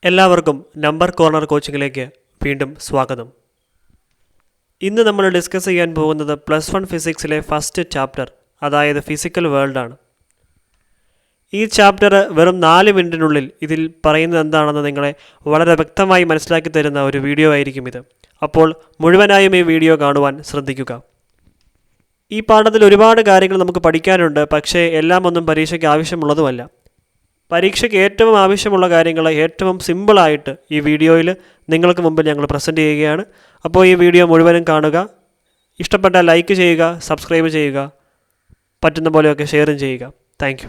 എല്ലാവർക്കും number corner കോച്ചിങ്ങിലേക്ക് വീണ്ടും സ്വാഗതം. ഇന്ന് നമ്മൾ ഡിസ്കസ് ചെയ്യാൻ പോകുന്നത് +1 ഫിസിക്സിലെ ഫസ്റ്റ് ചാപ്റ്റർ, അതായത് ഫിസിക്കൽ വേൾഡ് ആണ്. ഈ ചാപ്റ്റർ വെറും 4 മിനിറ്റിനുള്ളിൽ ഇതിൽ പറയുന്നത് എന്താണെന്ന് നിങ്ങളെ വളരെ വ്യക്തമായി മനസ്സിലാക്കി തരുന്ന ഒരു വീഡിയോ ആയിരിക്കും ഇത്. അപ്പോൾ മുഴുവനായും ഈ വീഡിയോ കാണുവാൻ ശ്രദ്ധിക്കുക. ഈ പാഠത്തിൽ ഒരുപാട് കാര്യങ്ങൾ നമുക്ക് പഠിക്കാനുണ്ട്, പക്ഷേ എല്ലാം ഒന്നും പരീക്ഷയ്ക്ക് ആവശ്യമുള്ളതുമല്ല. പരീക്ഷയ്ക്ക് ഏറ്റവും ആവശ്യമുള്ള കാര്യങ്ങൾ ഏറ്റവും സിമ്പിളായിട്ട് ഈ വീഡിയോയിൽ നിങ്ങൾക്ക് മുമ്പിൽ ഞങ്ങൾ പ്രസൻറ്റ് ചെയ്യുകയാണ്. അപ്പോൾ ഈ വീഡിയോ മുഴുവനും കാണുക. ഇഷ്ടപ്പെട്ടാൽ ലൈക്ക് ചെയ്യുക, സബ്സ്ക്രൈബ് ചെയ്യുക, പറ്റുന്ന പോലെയൊക്കെ ഷെയറും ചെയ്യുക. താങ്ക്